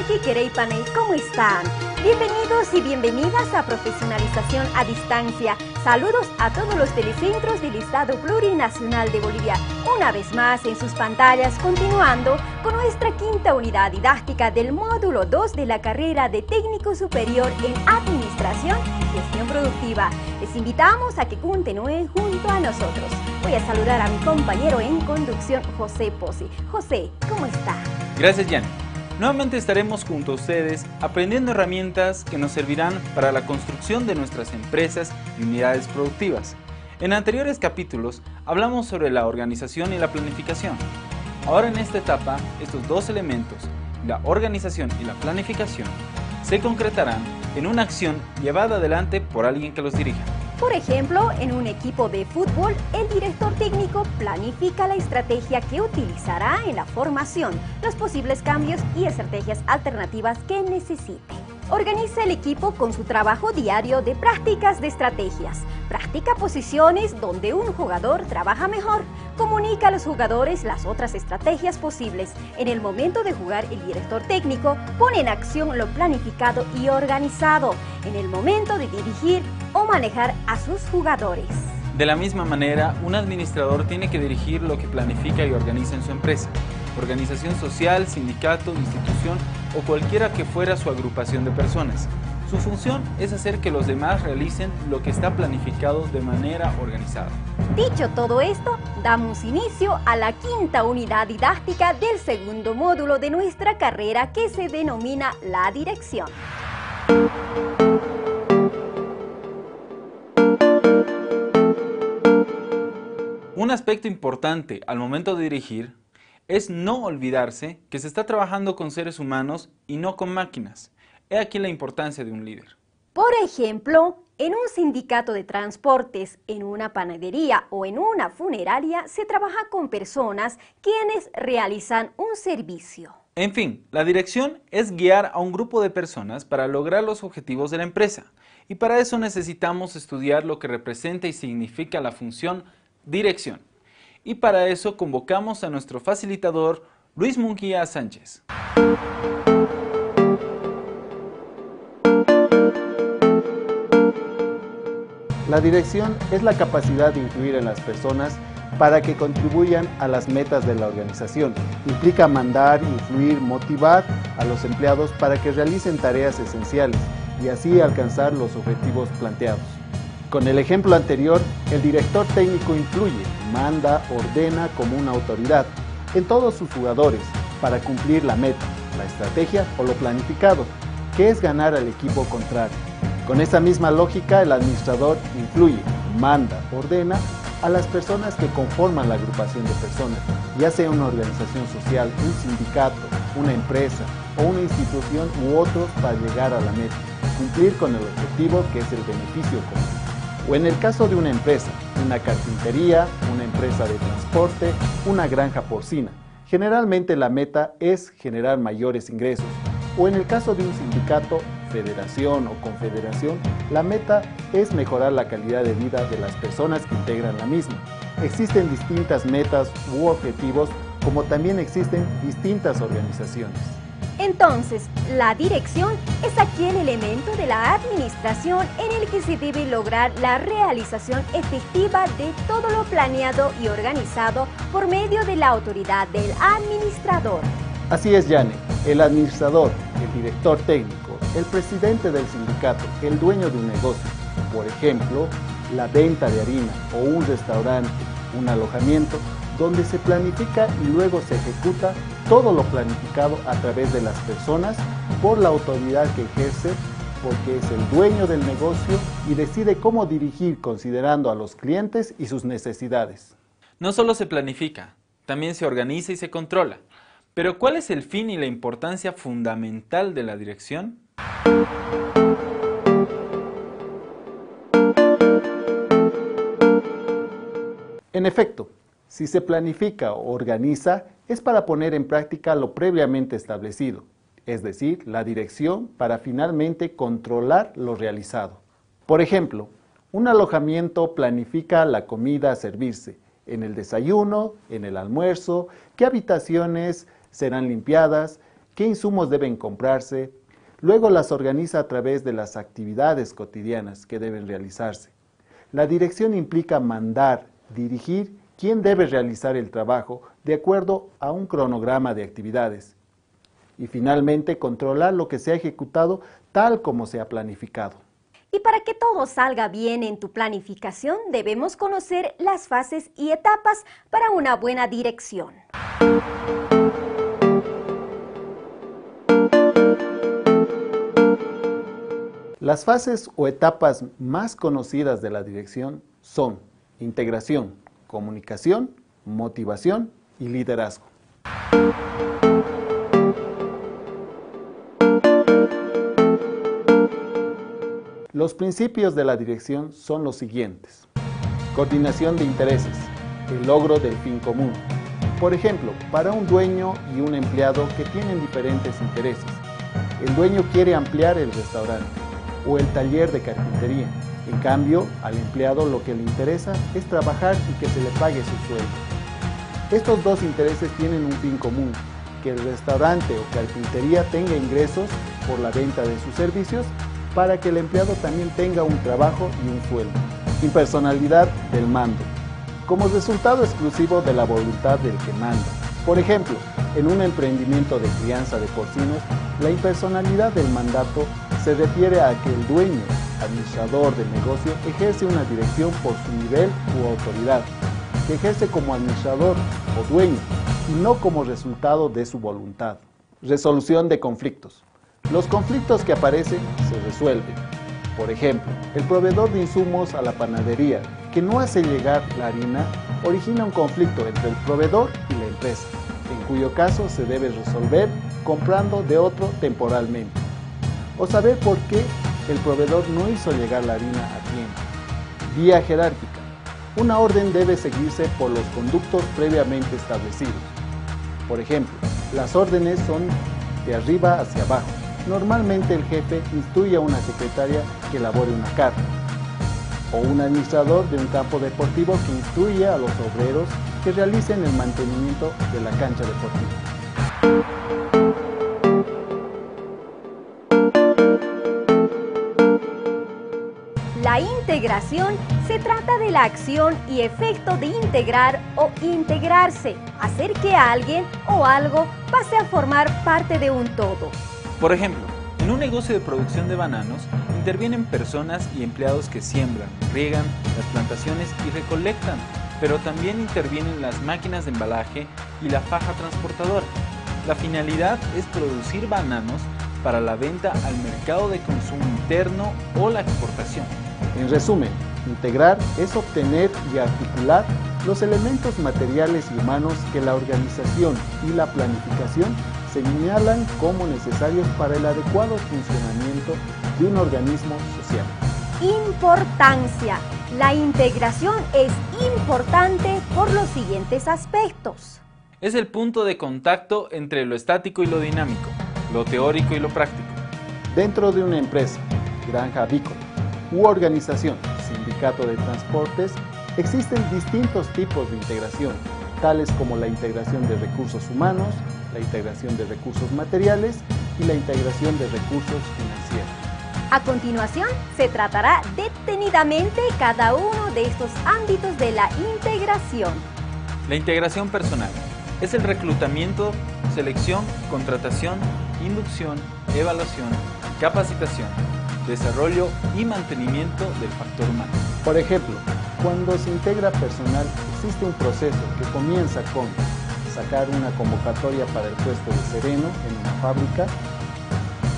Maki Quereypanay, ¿cómo están? Bienvenidos y bienvenidas a Profesionalización a Distancia. Saludos a todos los telecentros del Estado Plurinacional de Bolivia. Una vez más en sus pantallas, continuando con nuestra quinta unidad didáctica del módulo 2 de la carrera de Técnico Superior en Administración y Gestión Productiva. Les invitamos a que continúen junto a nosotros. Voy a saludar a mi compañero en conducción, José Pozzi. José, ¿cómo está? Gracias, Yanni. Nuevamente estaremos junto a ustedes aprendiendo herramientas que nos servirán para la construcción de nuestras empresas y unidades productivas. En anteriores capítulos hablamos sobre la organización y la planificación. Ahora en esta etapa, estos dos elementos, la organización y la planificación, se concretarán en una acción llevada adelante por alguien que los dirija. Por ejemplo, en un equipo de fútbol, el director técnico planifica la estrategia que utilizará en la formación, los posibles cambios y estrategias alternativas que necesite. Organiza el equipo con su trabajo diario de prácticas de estrategias. Practica posiciones donde un jugador trabaja mejor. Comunica a los jugadores las otras estrategias posibles. En el momento de jugar, el director técnico pone en acción lo planificado y organizado. En el momento de dirigir o manejar a sus jugadores. De la misma manera, un administrador tiene que dirigir lo que planifica y organiza en su empresa, organización social, sindicato, institución o cualquiera que fuera su agrupación de personas. Su función es hacer que los demás realicen lo que está planificado de manera organizada. Dicho todo esto, damos inicio a la quinta unidad didáctica del segundo módulo de nuestra carrera que se denomina la dirección. Un aspecto importante al momento de dirigir es no olvidarse que se está trabajando con seres humanos y no con máquinas. He aquí la importancia de un líder. Por ejemplo, en un sindicato de transportes, en una panadería o en una funeraria se trabaja con personas quienes realizan un servicio. En fin, la dirección es guiar a un grupo de personas para lograr los objetivos de la empresa. Y para eso necesitamos estudiar lo que representa y significa la función dirección. Y para eso convocamos a nuestro facilitador, Luis Munguía Sánchez. La dirección es la capacidad de influir en las personas para que contribuyan a las metas de la organización. Implica mandar, influir, motivar a los empleados para que realicen tareas esenciales y así alcanzar los objetivos planteados. Con el ejemplo anterior, el director técnico influye, manda, ordena como una autoridad en todos sus jugadores para cumplir la meta, la estrategia o lo planificado, que es ganar al equipo contrario. Con esta misma lógica, el administrador influye, manda, ordena a las personas que conforman la agrupación de personas, ya sea una organización social, un sindicato, una empresa o una institución u otros para llegar a la meta, cumplir con el objetivo que es el beneficio común. O en el caso de una empresa, una carpintería, una empresa de transporte, una granja porcina. Generalmente la meta es generar mayores ingresos. O en el caso de un sindicato, federación o confederación, la meta es mejorar la calidad de vida de las personas que integran la misma. Existen distintas metas u objetivos, como también existen distintas organizaciones. Entonces, la dirección es aquel elemento de la administración en el que se debe lograr la realización efectiva de todo lo planeado y organizado por medio de la autoridad del administrador. Así es, Yane. El administrador, el director técnico, el presidente del sindicato, el dueño de un negocio, por ejemplo, la venta de harina o un restaurante, un alojamiento, donde se planifica y luego se ejecuta todo lo planificado a través de las personas por la autoridad que ejerce, porque es el dueño del negocio y decide cómo dirigir considerando a los clientes y sus necesidades. No solo se planifica, también se organiza y se controla. Pero ¿cuál es el fin y la importancia fundamental de la dirección? En efecto, si se planifica o organiza, es para poner en práctica lo previamente establecido, es decir, la dirección para finalmente controlar lo realizado. Por ejemplo, un alojamiento planifica la comida a servirse, en el desayuno, en el almuerzo, qué habitaciones serán limpiadas, qué insumos deben comprarse, luego las organiza a través de las actividades cotidianas que deben realizarse. La dirección implica mandar, dirigir quién debe realizar el trabajo de acuerdo a un cronograma de actividades. Y finalmente, controlar lo que se ha ejecutado tal como se ha planificado. Y para que todo salga bien en tu planificación, debemos conocer las fases y etapas para una buena dirección. Las fases o etapas más conocidas de la dirección son integración, comunicación, motivación y liderazgo. Los principios de la dirección son los siguientes. Coordinación de intereses, el logro del fin común. Por ejemplo, para un dueño y un empleado que tienen diferentes intereses. El dueño quiere ampliar el restaurante o el taller de carpintería. En cambio, al empleado lo que le interesa es trabajar y que se le pague su sueldo. Estos dos intereses tienen un fin común, que el restaurante o carpintería tenga ingresos por la venta de sus servicios para que el empleado también tenga un trabajo y un sueldo. Impersonalidad del mando, como resultado exclusivo de la voluntad del que manda. Por ejemplo, en un emprendimiento de crianza de porcinos, la impersonalidad del mandato se refiere a que el dueño, administrador del negocio, ejerce una dirección por su nivel u autoridad, que ejerce como administrador o dueño y no como resultado de su voluntad. Resolución de conflictos. Los conflictos que aparecen se resuelven. Por ejemplo, el proveedor de insumos a la panadería que no hace llegar la harina origina un conflicto entre el proveedor y la empresa, en cuyo caso se debe resolver comprando de otro temporalmente. O saber por qué el proveedor no hizo llegar la harina a tiempo. Vía jerárquica. Una orden debe seguirse por los conductos previamente establecidos. Por ejemplo, las órdenes son de arriba hacia abajo. Normalmente el jefe instruye a una secretaria que elabore una carta, o un administrador de un campo deportivo que instruye a los obreros que realicen el mantenimiento de la cancha deportiva. La integración se trata de la acción y efecto de integrar o integrarse, hacer que alguien o algo pase a formar parte de un todo. Por ejemplo, en un negocio de producción de bananos, intervienen personas y empleados que siembran, riegan las plantaciones y recolectan, pero también intervienen las máquinas de embalaje y la faja transportadora. La finalidad es producir bananos para la venta al mercado de consumo interno o la exportación. En resumen, integrar es obtener y articular los elementos materiales y humanos que la organización y la planificación señalan como necesarios para el adecuado funcionamiento de un organismo social. Importancia. La integración es importante por los siguientes aspectos. Es el punto de contacto entre lo estático y lo dinámico, lo teórico y lo práctico. Dentro de una empresa, granja avícola u organización, sindicato de transportes, existen distintos tipos de integración, tales como la integración de recursos humanos, la integración de recursos materiales y la integración de recursos financieros. A continuación, se tratará detenidamente cada uno de estos ámbitos de la integración. La integración personal es el reclutamiento, selección, contratación, inducción, evaluación, capacitación, desarrollo y mantenimiento del factor humano. Por ejemplo, cuando se integra personal, existe un proceso que comienza con sacar una convocatoria para el puesto de sereno en una fábrica,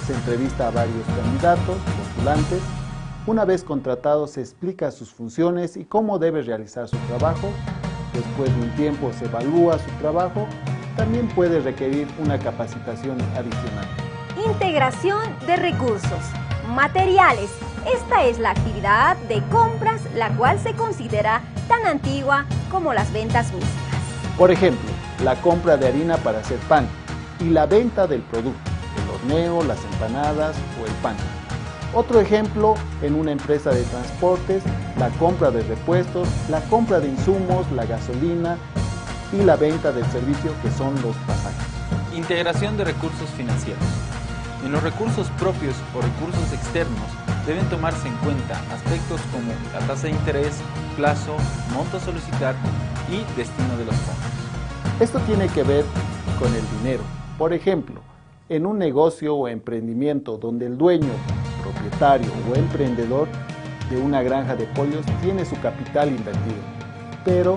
se entrevista a varios candidatos, postulantes. Una vez contratado se explica sus funciones y cómo debe realizar su trabajo. Después de un tiempo se evalúa su trabajo. También puede requerir una capacitación adicional. Integración de recursos materiales. Esta es la actividad de compras, la cual se considera tan antigua como las ventas mismas. Por ejemplo, la compra de harina para hacer pan y la venta del producto, el horneo, las empanadas o el pan. Otro ejemplo, en una empresa de transportes, la compra de repuestos, la compra de insumos, la gasolina y la venta del servicio que son los pasajes. Integración de recursos financieros. En los recursos propios o recursos externos deben tomarse en cuenta aspectos como la tasa de interés, plazo, monto a solicitar y destino de los fondos. Esto tiene que ver con el dinero. Por ejemplo, en un negocio o emprendimiento donde el dueño, propietario o emprendedor de una granja de pollos tiene su capital invertido, pero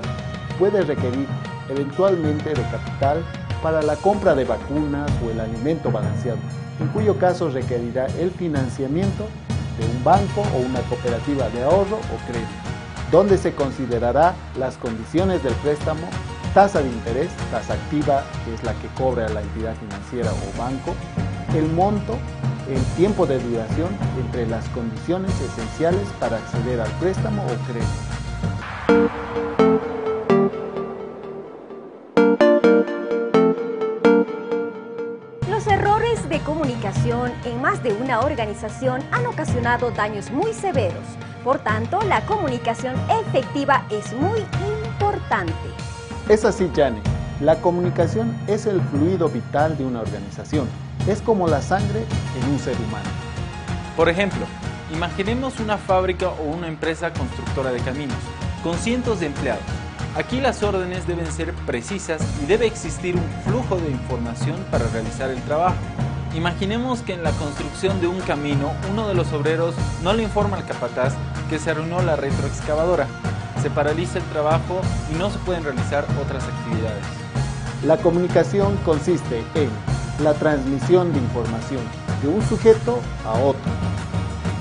puede requerir eventualmente de capital para la compra de vacunas o el alimento balanceado, en cuyo caso requerirá el financiamiento de un banco o una cooperativa de ahorro o crédito, donde se considerará las condiciones del préstamo, tasa de interés, tasa activa, que es la que cobra la entidad financiera o banco, el monto, el tiempo de duración entre las condiciones esenciales para acceder al préstamo o crédito. Los errores de comunicación en más de una organización han ocasionado daños muy severos. Por tanto, la comunicación efectiva es muy importante. Es así, Jane. La comunicación es el fluido vital de una organización. Es como la sangre en un ser humano. Por ejemplo, imaginemos una fábrica o una empresa constructora de caminos, con cientos de empleados. Aquí las órdenes deben ser precisas y debe existir un flujo de información para realizar el trabajo. Imaginemos que en la construcción de un camino, uno de los obreros no le informa al capataz que se arruinó la retroexcavadora. Se paraliza el trabajo y no se pueden realizar otras actividades. La comunicación consiste en la transmisión de información de un sujeto a otro.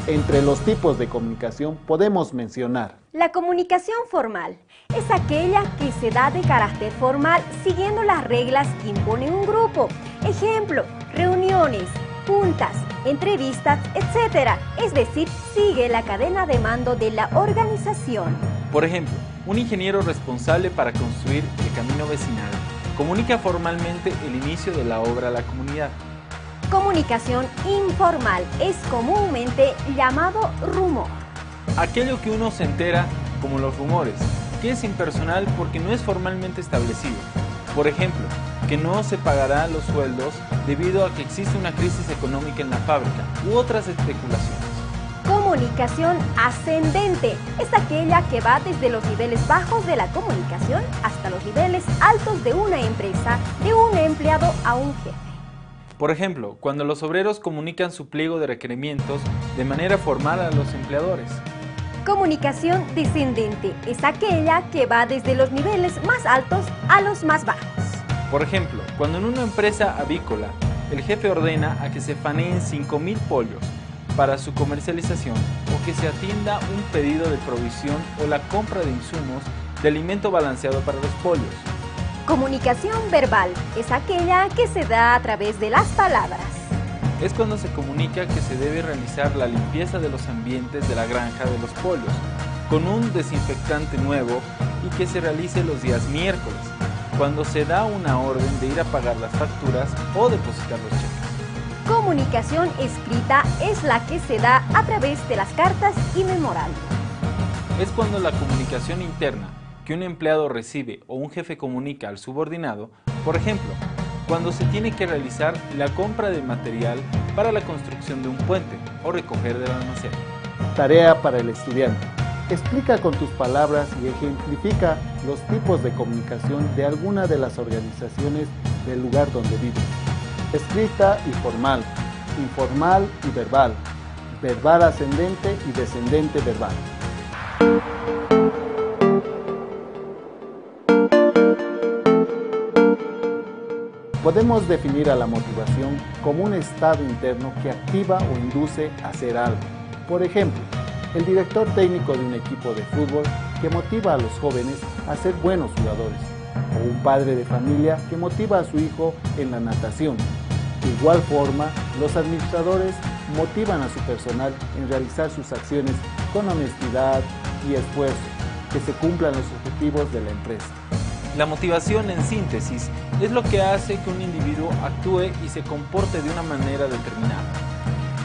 Entre los tipos de comunicación podemos mencionar: la comunicación formal es aquella que se da de carácter formal siguiendo las reglas que impone un grupo. Ejemplo, reuniones, juntas, entrevistas, etc. Es decir, sigue la cadena de mando de la organización. Por ejemplo, un ingeniero responsable para construir el camino vecinal comunica formalmente el inicio de la obra a la comunidad. Comunicación informal es comúnmente llamado rumor. Aquello que uno se entera como los rumores, que es impersonal porque no es formalmente establecido. Por ejemplo, que no se pagará los sueldos debido a que existe una crisis económica en la fábrica u otras especulaciones. Comunicación ascendente es aquella que va desde los niveles bajos de la comunicación hasta los niveles altos de una empresa, de un empleado a un jefe. Por ejemplo, cuando los obreros comunican su pliego de requerimientos de manera formal a los empleadores. Comunicación descendente es aquella que va desde los niveles más altos a los más bajos. Por ejemplo, cuando en una empresa avícola, el jefe ordena a que se faneen 5.000 pollos para su comercialización o que se atienda un pedido de provisión o la compra de insumos de alimento balanceado para los pollos. Comunicación verbal es aquella que se da a través de las palabras. Es cuando se comunica que se debe realizar la limpieza de los ambientes de la granja de los pollos con un desinfectante nuevo y que se realice los días miércoles, cuando se da una orden de ir a pagar las facturas o depositar los cheques. Comunicación escrita es la que se da a través de las cartas y memorándum. Es cuando la comunicación interna que un empleado recibe o un jefe comunica al subordinado, por ejemplo, cuando se tiene que realizar la compra de material para la construcción de un puente o recoger del almacén. Tarea para el estudiante. Explica con tus palabras y ejemplifica los tipos de comunicación de alguna de las organizaciones del lugar donde vives. Escrita y formal, informal y verbal, verbal ascendente y descendente verbal. Podemos definir a la motivación como un estado interno que activa o induce a hacer algo. Por ejemplo, el director técnico de un equipo de fútbol que motiva a los jóvenes a ser buenos jugadores, o un padre de familia que motiva a su hijo en la natación. De igual forma, los administradores motivan a su personal en realizar sus acciones con honestidad y esfuerzo, que se cumplan los objetivos de la empresa. La motivación, en síntesis, es lo que hace que un individuo actúe y se comporte de una manera determinada.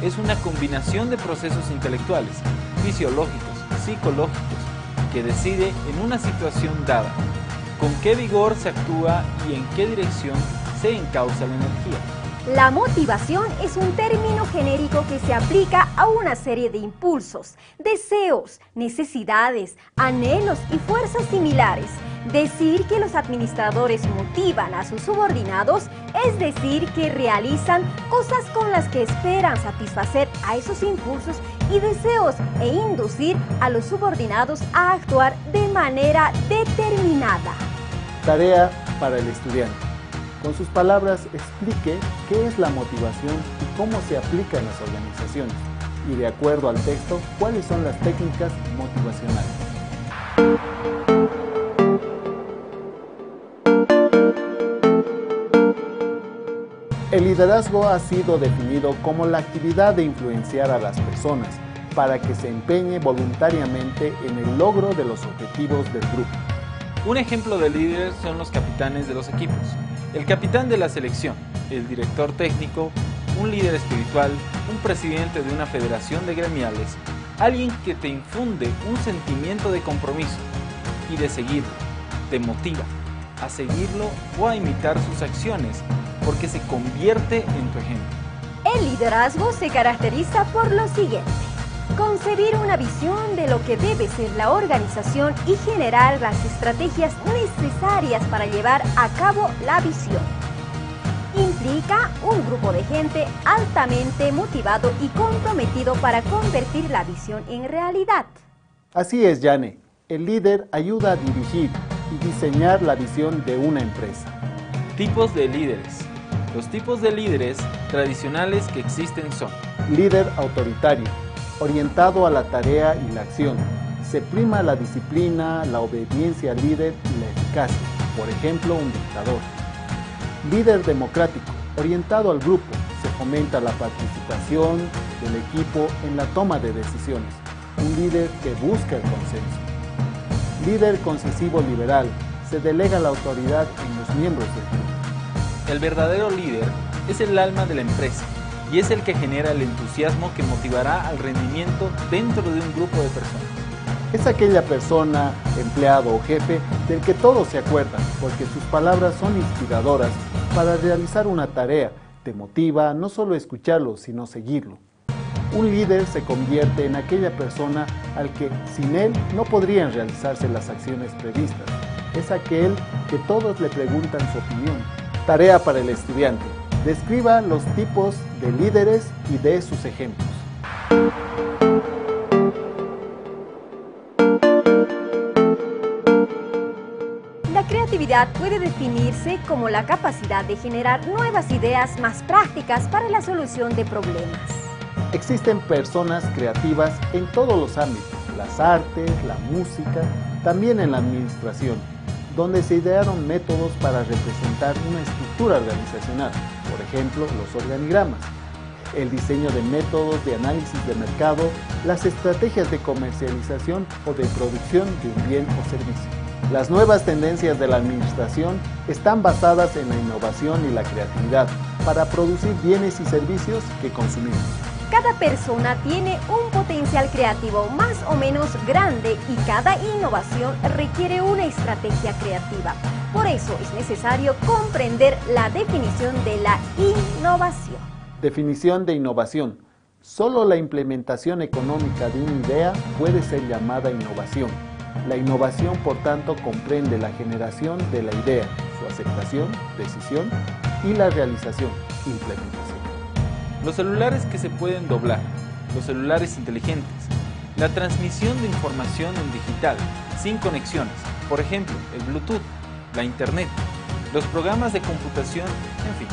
Es una combinación de procesos intelectuales, fisiológicos, psicológicos, que decide en una situación dada con qué vigor se actúa y en qué dirección se encausa la energía. La motivación es un término genérico que se aplica a una serie de impulsos, deseos, necesidades, anhelos y fuerzas similares. Decir que los administradores motivan a sus subordinados es decir que realizan cosas con las que esperan satisfacer a esos impulsos y deseos e inducir a los subordinados a actuar de manera determinada. Tarea para el estudiante. Con sus palabras explique qué es la motivación y cómo se aplica en las organizaciones y, de acuerdo al texto, cuáles son las técnicas motivacionales. El liderazgo ha sido definido como la actividad de influenciar a las personas para que se empeñe voluntariamente en el logro de los objetivos del grupo. Un ejemplo de líder son los capitanes de los equipos. El capitán de la selección, el director técnico, un líder espiritual, un presidente de una federación de gremiales, alguien que te infunde un sentimiento de compromiso y de seguirlo, te motiva a seguirlo o a imitar sus acciones porque se convierte en tu ejemplo. El liderazgo se caracteriza por lo siguiente: concebir una visión de lo que debe ser la organización y generar las estrategias necesarias para llevar a cabo la visión. Implica un grupo de gente altamente motivado y comprometido para convertir la visión en realidad. Así es, Yane. El líder ayuda a dirigir y diseñar la visión de una empresa. Tipos de líderes. Los tipos de líderes tradicionales que existen son: líder autoritario, orientado a la tarea y la acción. Se prima la disciplina, la obediencia al líder y la eficacia. Por ejemplo, un dictador. Líder democrático, orientado al grupo. Se fomenta la participación del equipo en la toma de decisiones. Un líder que busca el consenso. Líder concesivo liberal. Se delega la autoridad en los miembros del grupo. El verdadero líder es el alma de la empresa y es el que genera el entusiasmo que motivará al rendimiento dentro de un grupo de personas. Es aquella persona, empleado o jefe del que todos se acuerdan porque sus palabras son inspiradoras para realizar una tarea. Te motiva no solo escucharlo, sino seguirlo. Un líder se convierte en aquella persona al que sin él no podrían realizarse las acciones previstas. Es aquel que todos le preguntan su opinión. Tarea para el estudiante. Describa los tipos de líderes y dé sus ejemplos. La creatividad puede definirse como la capacidad de generar nuevas ideas más prácticas para la solución de problemas. Existen personas creativas en todos los ámbitos, las artes, la música, también en la administración, donde se idearon métodos para representar una estructura organizacional, por ejemplo, los organigramas, el diseño de métodos de análisis de mercado, las estrategias de comercialización o de producción de un bien o servicio. Las nuevas tendencias de la administración están basadas en la innovación y la creatividad para producir bienes y servicios que consumimos. Cada persona tiene un potencial creativo más o menos grande y cada innovación requiere una estrategia creativa. Por eso es necesario comprender la definición de la innovación. Definición de innovación. Solo la implementación económica de una idea puede ser llamada innovación. La innovación, por tanto, comprende la generación de la idea, su aceptación, decisión y la realización, implementación. Los celulares que se pueden doblar, los celulares inteligentes, la transmisión de información en digital, sin conexiones, por ejemplo, el Bluetooth, la Internet, los programas de computación, en fin.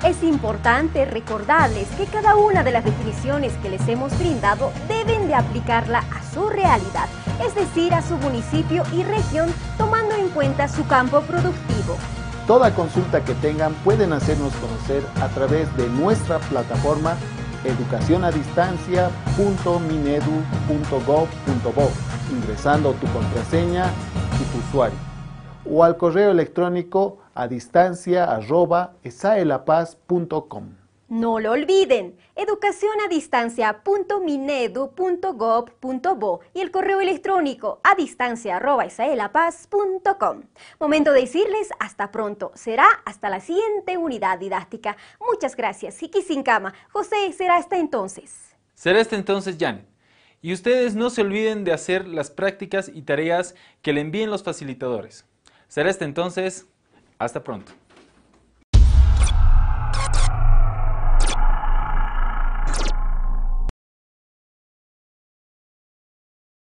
Es importante recordarles que cada una de las definiciones que les hemos brindado deben de aplicarla a su realidad, es decir, a su municipio y región, tomando en cuenta su campo productivo. Toda consulta que tengan pueden hacernos conocer a través de nuestra plataforma educacionadistancia.minedu.gov.bo, ingresando tu contraseña y tu usuario, o al correo electrónico adistancia@esaelapaz.com. No lo olviden, educacionadistancia.minedu.gov.bo y el correo electrónico adistancia@isaelapaz.com. Momento de decirles hasta pronto, será hasta la siguiente unidad didáctica. Muchas gracias, Siquisincama. José, será hasta entonces. Será hasta entonces, Janet. Y ustedes no se olviden de hacer las prácticas y tareas que le envíen los facilitadores. Será hasta entonces, hasta pronto.